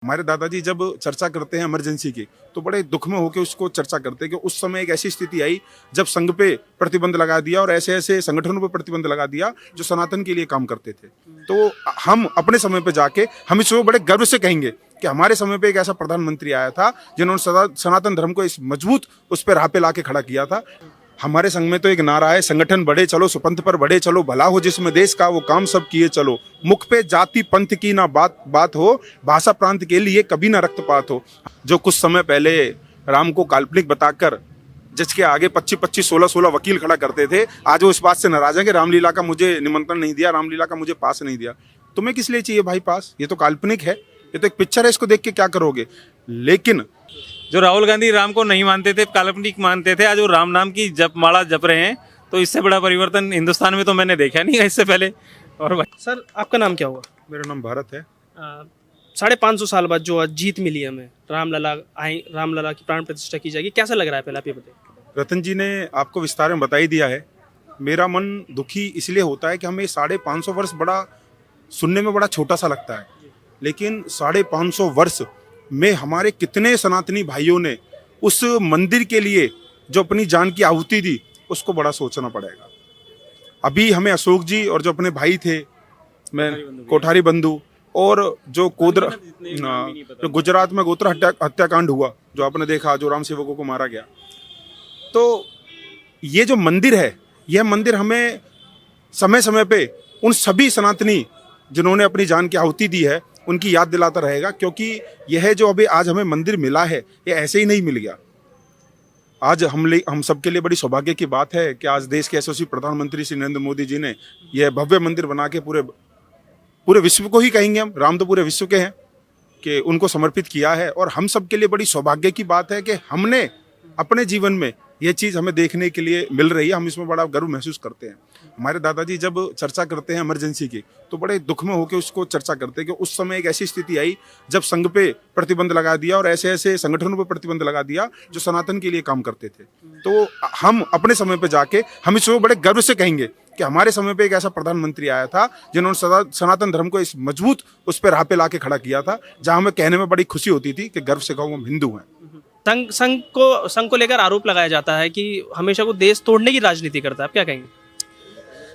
हमारे दादाजी जब चर्चा करते हैं इमरजेंसी की तो बड़े दुख में होकर उसको चर्चा करते हैं कि उस समय एक ऐसी स्थिति आई जब संघ पे प्रतिबंध लगा दिया और ऐसे ऐसे संगठनों पे प्रतिबंध लगा दिया जो सनातन के लिए काम करते थे। तो हम अपने समय पे जाके हम इसको बड़े गर्व से कहेंगे कि हमारे समय पे एक ऐसा प्रधानमंत्री आया था जिन्होंने सनातन धर्म को इस मजबूत उस पर राह पे लाके खड़ा किया था। हमारे संघ में तो एक नारा है, संगठन बढ़े चलो सुपंथ पर बढ़े चलो, भला हो जिसमें देश का वो काम सब किए चलो, मुख पे जाति पंथ की ना बात हो, भाषा प्रांत के लिए कभी ना रक्तपात हो। जो कुछ समय पहले राम को काल्पनिक बताकर जिसके आगे 25-25 16-16 वकील खड़ा करते थे, आज वो इस बात से नाराज है कि रामलीला का मुझे निमंत्रण नहीं दिया, रामलीला का मुझे पास नहीं दिया। तुम्हें किस लिए चाहिए भाई पास? ये तो काल्पनिक है, ये तो एक पिक्चर है, इसको देख के क्या करोगे? लेकिन जो राहुल गांधी राम को नहीं मानते थे, काल्पनिक मानते थे, आज वो राम नाम की जप माला जप रहे हैं। तो इससे बड़ा परिवर्तन हिंदुस्तान में तो मैंने देखा नहीं है इससे पहले। और सर आपका नाम क्या हुआ? मेरा नाम भारत है। 550 साल बाद जो आज जीत मिली हमें, रामलला की प्राण प्रतिष्ठा की जाएगी, कैसा लग रहा है? पहले आप ये बताइए। रतन जी ने आपको विस्तार में बता ही दिया है। मेरा मन दुखी इसलिए होता है कि हमें 550 वर्ष बड़ा सुनने में बड़ा छोटा सा लगता है, लेकिन 550 वर्ष में हमारे कितने सनातनी भाइयों ने उस मंदिर के लिए जो अपनी जान की आहुति दी, उसको बड़ा सोचना पड़ेगा। अभी हमें अशोक जी और जो अपने भाई थे, मैं कोठारी बंधु, और जो जो गुजरात में गोत्र हत्याकांड हुआ, जो आपने देखा, जो राम सेवकों को मारा गया, तो ये जो मंदिर है, यह मंदिर हमें समय समय पे उन सभी सनातनी जिन्होंने अपनी जान की आहुति दी है उनकी याद दिलाता रहेगा। क्योंकि यह जो अभी आज हमें मंदिर मिला है, ये ऐसे ही नहीं मिल गया। आज हम सबके लिए बड़ी सौभाग्य की बात है कि आज देश के यशस्वी प्रधानमंत्री श्री नरेंद्र मोदी जी ने यह भव्य मंदिर बना के पूरे विश्व को ही कहेंगे हम, राम तो पूरे विश्व के हैं, कि उनको समर्पित किया है। और हम सबके लिए बड़ी सौभाग्य की बात है कि हमने अपने जीवन में ये चीज़ हमें देखने के लिए मिल रही है। हम इसमें बड़ा गर्व महसूस करते हैं। हमारे दादाजी जब चर्चा करते हैं इमरजेंसी की तो बड़े दुख में होकर उसको चर्चा करते हैं कि उस समय एक ऐसी स्थिति आई जब संघ पे प्रतिबंध लगा दिया और ऐसे ऐसे संगठनों पे प्रतिबंध लगा दिया जो सनातन के लिए काम करते थे। तो हम अपने समय पे जाके हम इसको बड़े गर्व से कहेंगे कि हमारे समय पे एक ऐसा प्रधानमंत्री आया था जिन्होंने सनातन धर्म को इस मजबूत उस पर राह पे लाके खड़ा किया था, जहाँ हमें कहने में बड़ी खुशी होती थी कि गर्व से कहूँ हम हिंदू हैं। संघ को लेकर आरोप लगाया जाता है कि हमेशा वो देश तोड़ने की राजनीति करता है, आप क्या कहेंगे?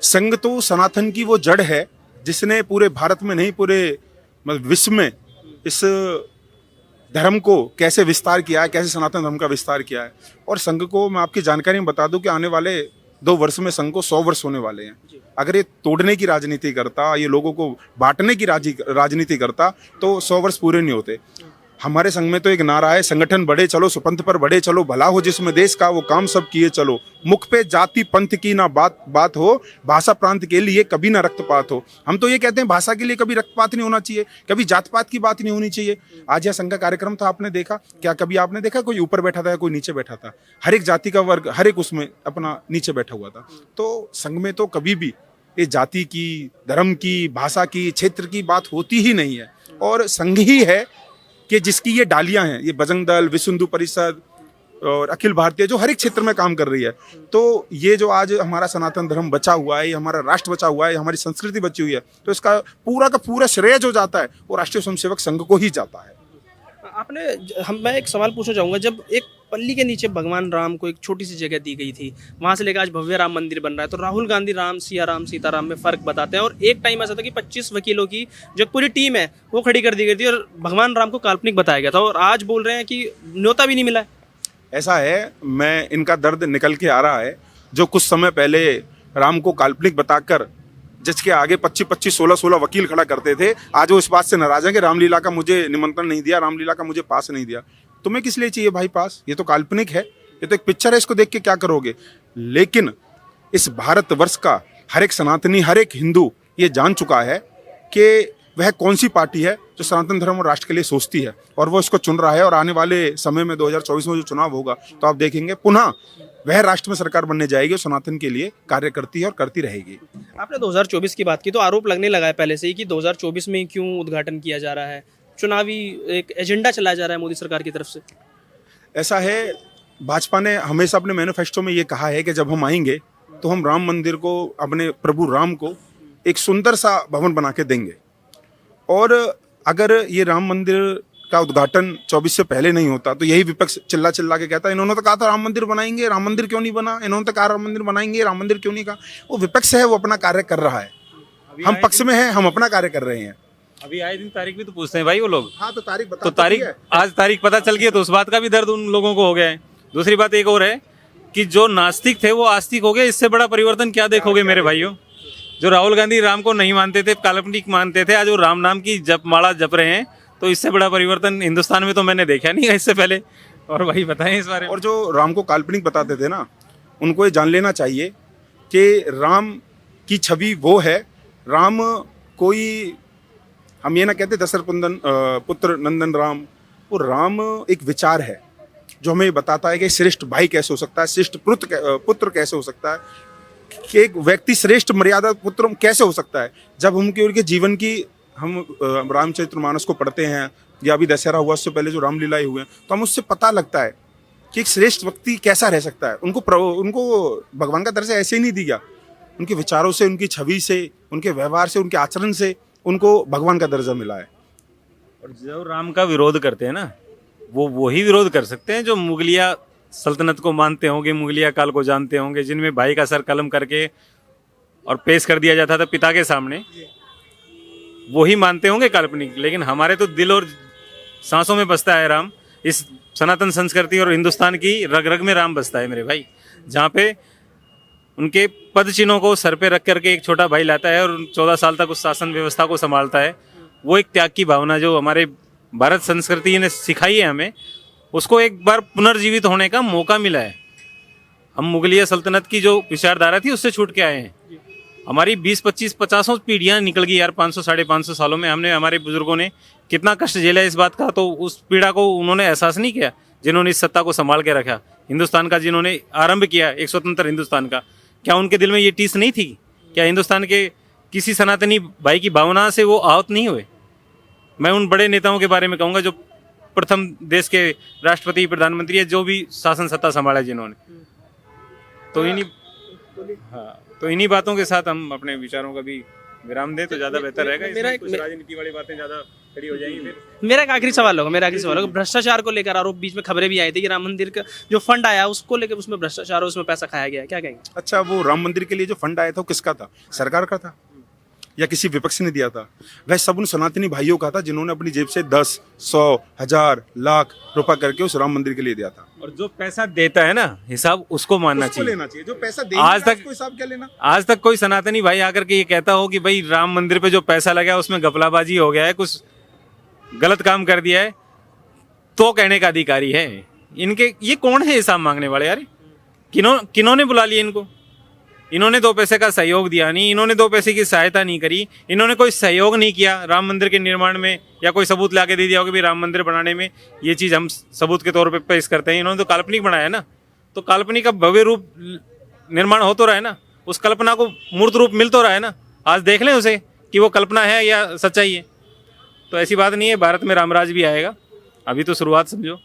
संघ तो सनातन की वो जड़ है जिसने पूरे भारत में नहीं, पूरे विश्व में इस धर्म को कैसे विस्तार किया है, कैसे सनातन धर्म का विस्तार किया है। और संघ को मैं आपकी जानकारी में बता दूं कि आने वाले 2 वर्ष में संघ को 100 वर्ष होने वाले हैं। अगर ये तोड़ने की राजनीति करता, ये लोगों को बांटने की राजनीति करता, तो 100 वर्ष पूरे नहीं होते। हमारे संघ में तो एक नारा है, संगठन बढ़े चलो सुपंथ पर बढ़े चलो, भला हो जिसमें देश का वो काम सब किए चलो, मुख पे जाति पंथ की ना बात हो, भाषा प्रांत के लिए कभी ना रक्तपात हो। हम तो ये कहते हैं भाषा के लिए कभी रक्तपात नहीं होना चाहिए, कभी जात पात की बात नहीं होनी चाहिए। आज यह संघ का कार्यक्रम था, आपने देखा क्या? कभी आपने देखा कोई ऊपर बैठा था या कोई नीचे बैठा था? हर एक जाति का वर्ग, हर एक उसमें अपना नीचे बैठा हुआ था। तो संघ में तो कभी भी ये जाति की, धर्म की, भाषा की, क्षेत्र की बात होती ही नहीं है। और संघ ही है कि जिसकी ये डालियां हैं, ये बजरंग दल, विश्व हिंदू परिषद और अखिल भारतीय, जो हर एक क्षेत्र में काम कर रही है। तो ये जो आज हमारा सनातन धर्म बचा हुआ है, हमारा राष्ट्र बचा हुआ है, हमारी संस्कृति बची हुई है, तो इसका पूरा का पूरा श्रेय जो जाता है वो राष्ट्रीय स्वयंसेवक संघ को ही जाता है। मैं एक सवाल पूछना चाहूँगा। जब एक पल्ली के नीचे भगवान राम को एक छोटी सी जगह दी गई थी, वहाँ से लेकर आज भव्य राम मंदिर बन रहा है, तो राहुल गांधी राम, सिया राम, सीताराम में फ़र्क बताते हैं। और एक टाइम ऐसा था कि 25 वकीलों की जो पूरी टीम है वो खड़ी कर दी गई थी और भगवान राम को काल्पनिक बताया गया था, और आज बोल रहे हैं कि न्योता भी नहीं मिला है। ऐसा है, मैं इनका दर्द निकल के आ रहा है। जो कुछ समय पहले राम को काल्पनिक बताकर जिसके आगे 25-25 16-16 वकील खड़ा करते थे, आज वो इस बात से नाराज है कि रामलीला का मुझे निमंत्रण नहीं दिया, रामलीला का मुझे पास नहीं दिया। तुम्हें किस लिए चाहिए भाई पास? ये तो काल्पनिक है, ये तो एक पिक्चर है, इसको देख के क्या करोगे? लेकिन इस भारतवर्ष का हर एक सनातनी, हर एक हिंदू ये जान चुका है कि वह कौन सी पार्टी है जो सनातन धर्म और राष्ट्र के लिए सोचती है, और वो इसको चुन रहा है। और आने वाले समय में 2024 में जो चुनाव होगा, तो आप देखेंगे पुनः वह राष्ट्र में सरकार बनने जाएगी और सनातन के लिए कार्य करती है और करती रहेगी। आपने 2024 की बात की, तो आरोप लगने लगा है पहले से ही कि 2024 में क्यों उद्घाटन किया जा रहा है, चुनावी एक एजेंडा चलाया जा रहा है मोदी सरकार की तरफ से। ऐसा है, भाजपा ने हमेशा अपने मैनिफेस्टो में ये कहा है कि जब हम आएंगे तो हम राम मंदिर को, अपने प्रभु राम को एक सुंदर सा भवन बना के देंगे। और अगर ये राम मंदिर का उद्घाटन 24 से पहले नहीं होता तो यही विपक्ष चिल्ला चिल्ला के कहता है इन्होंने तो कहा था राम मंदिर बनाएंगे, राम मंदिर क्यों नहीं बना, इन्होंने तो कहा राम मंदिर बनाएंगे, राम मंदिर क्यों नहीं कहा। वो विपक्ष है, वो अपना कार्य कर रहा है, हम पक्ष में हैं, हम अपना कार्य कर रहे हैं। अभी आए दिन तारीख भी तो पूछते हैं भाई वो लोग। हाँ तो तारीख बता तो तारीख आज तारीख पता चल गई है तो उस बात का भी दर्द उन लोगों को हो गया है। दूसरी बात एक और है कि जो नास्तिक थे वो आस्तिक हो गए। इससे बड़ा परिवर्तन क्या देखोगे मेरे भाइयों। जो राहुल गांधी राम को नहीं मानते थे, काल्पनिक मानते थे, आज वो राम नाम की जपमाला जप रहे हैं। तो इससे बड़ा परिवर्तन हिंदुस्तान में तो मैंने देखा नहीं है इससे पहले। और भाई बताएं इस बारे में। और जो राम को काल्पनिक बताते थे ना, उनको ये जान लेना चाहिए कि राम की छवि वो है। राम कोई, हम ये ना कहते दशरथ पुत्र नंदन राम, वो राम एक विचार है जो हमें बताता है कि श्रेष्ठ भाई कैसे हो सकता है, श्रेष्ठ पुत्र कैसे हो सकता है, कि एक व्यक्ति श्रेष्ठ मर्यादा पुत्र कैसे हो सकता है। जब हम उनके जीवन की हम रामचरितमानस को पढ़ते हैं या अभी दशहरा हुआ उससे पहले जो रामलीलाएं हुए हैं, तो हम उससे पता लगता है कि एक श्रेष्ठ व्यक्ति कैसा रह सकता है। उनको भगवान का दर्जा ऐसे ही नहीं दिया, उनके विचारों से, उनकी छवि से, उनके व्यवहार से, उनके आचरण से उनको भगवान का दर्जा मिला है। और जो राम का विरोध करते हैं ना, वो वही विरोध कर सकते हैं जो मुगलिया सल्तनत को मानते होंगे, मुगलिया काल को जानते होंगे, जिनमें भाई का सर कलम करके और पेश कर दिया जाता था पिता के सामने। वही मानते होंगे काल्पनिक। लेकिन हमारे तो दिल और सांसों में बसता है राम। इस सनातन संस्कृति और हिंदुस्तान की रग रग में राम बसता है मेरे भाई। जहाँ पे उनके पद चिन्हों को सर पे रख करके एक छोटा भाई लाता है और 14 साल तक उस शासन व्यवस्था को संभालता है। वो एक त्याग की भावना जो हमारे भारत संस्कृति ने सिखाई है हमें, उसको एक बार पुनर्जीवित होने का मौका मिला है। हम मुगलिया सल्तनत की जो विचारधारा थी उससे छूट के आए हैं। हमारी 20, 25, 50 पीढ़ियाँ निकल गई यार। 500, 550 सालों में हमने, हमारे बुजुर्गों ने कितना कष्ट झेला इस बात का। तो उस पीड़ा को उन्होंने एहसास नहीं किया जिन्होंने इस सत्ता को संभाल के रखा, हिंदुस्तान का जिन्होंने आरंभ किया एक स्वतंत्र हिंदुस्तान का। क्या उनके दिल में ये टीस नहीं थी? क्या हिंदुस्तान के किसी सनातनी भाई की भावना से वो आहत नहीं हुए? मैं उन बड़े नेताओं के बारे में कहूँगा जो प्रथम देश के राष्ट्रपति, प्रधानमंत्री है, जो भी शासन सत्ता संभाला जिन्होंने। तो इन्हीं बातों के साथ हम अपने विचारों का भी विराम दें तो ज़्यादा बेहतर रहेगा। इसमें कुछ राजनीति वाली बातें ज़्यादा खड़ी हो जाएंगी फिर। मेरा एक आखिरी सवाल होगा। भ्रष्टाचार को लेकर आरोप, बीच में खबरें भी आई थी कि राम मंदिर का जो फंड आया उसको लेकर उसमें भ्रष्टाचार और उसमें पैसा खाया गया, क्या कहेंगे? अच्छा, वो राम मंदिर के लिए जो फंड आया था वो किसका था? सरकार का था या किसी विपक्ष ने दिया था? वह सब उन सनातनी भाइयों का था जिन्होंने अपनी जेब से 10, 100, 1000, लाख रुपए करके उस राम मंदिर के लिए दिया था। और जो पैसा देता है ना, हिसाब उसको मानना चाहिए, लेना चाहिए। जो पैसा आज तक हिसाब क्या लेना? आज तक कोई सनातनी भाई आकर के ये कहता हो कि भाई राम मंदिर पे जो पैसा लगा उसमें घपलाबाजी हो गया है, कुछ गलत काम कर दिया है, तो कहने का अधिकारी है। इनके ये कौन है हिसाब मांगने वाले यार? किन्होंने बुला लिया इनको? इन्होंने 2 पैसे का सहयोग दिया नहीं, इन्होंने 2 पैसे की सहायता नहीं करी, इन्होंने कोई सहयोग नहीं किया राम मंदिर के निर्माण में, या कोई सबूत ला के दे दिया हो कि भाई राम मंदिर बनाने में ये चीज़ हम सबूत के तौर पे पेश करते हैं। इन्होंने तो काल्पनिक बनाया ना, तो काल्पनिक का भव्य रूप निर्माण हो तो रहा है ना, उस कल्पना को मूर्त रूप मिल तो रहा है ना। आज देख लें उसे कि वो कल्पना है या सच्चाई है। तो ऐसी बात नहीं है, भारत में रामराज भी आएगा, अभी तो शुरुआत समझो।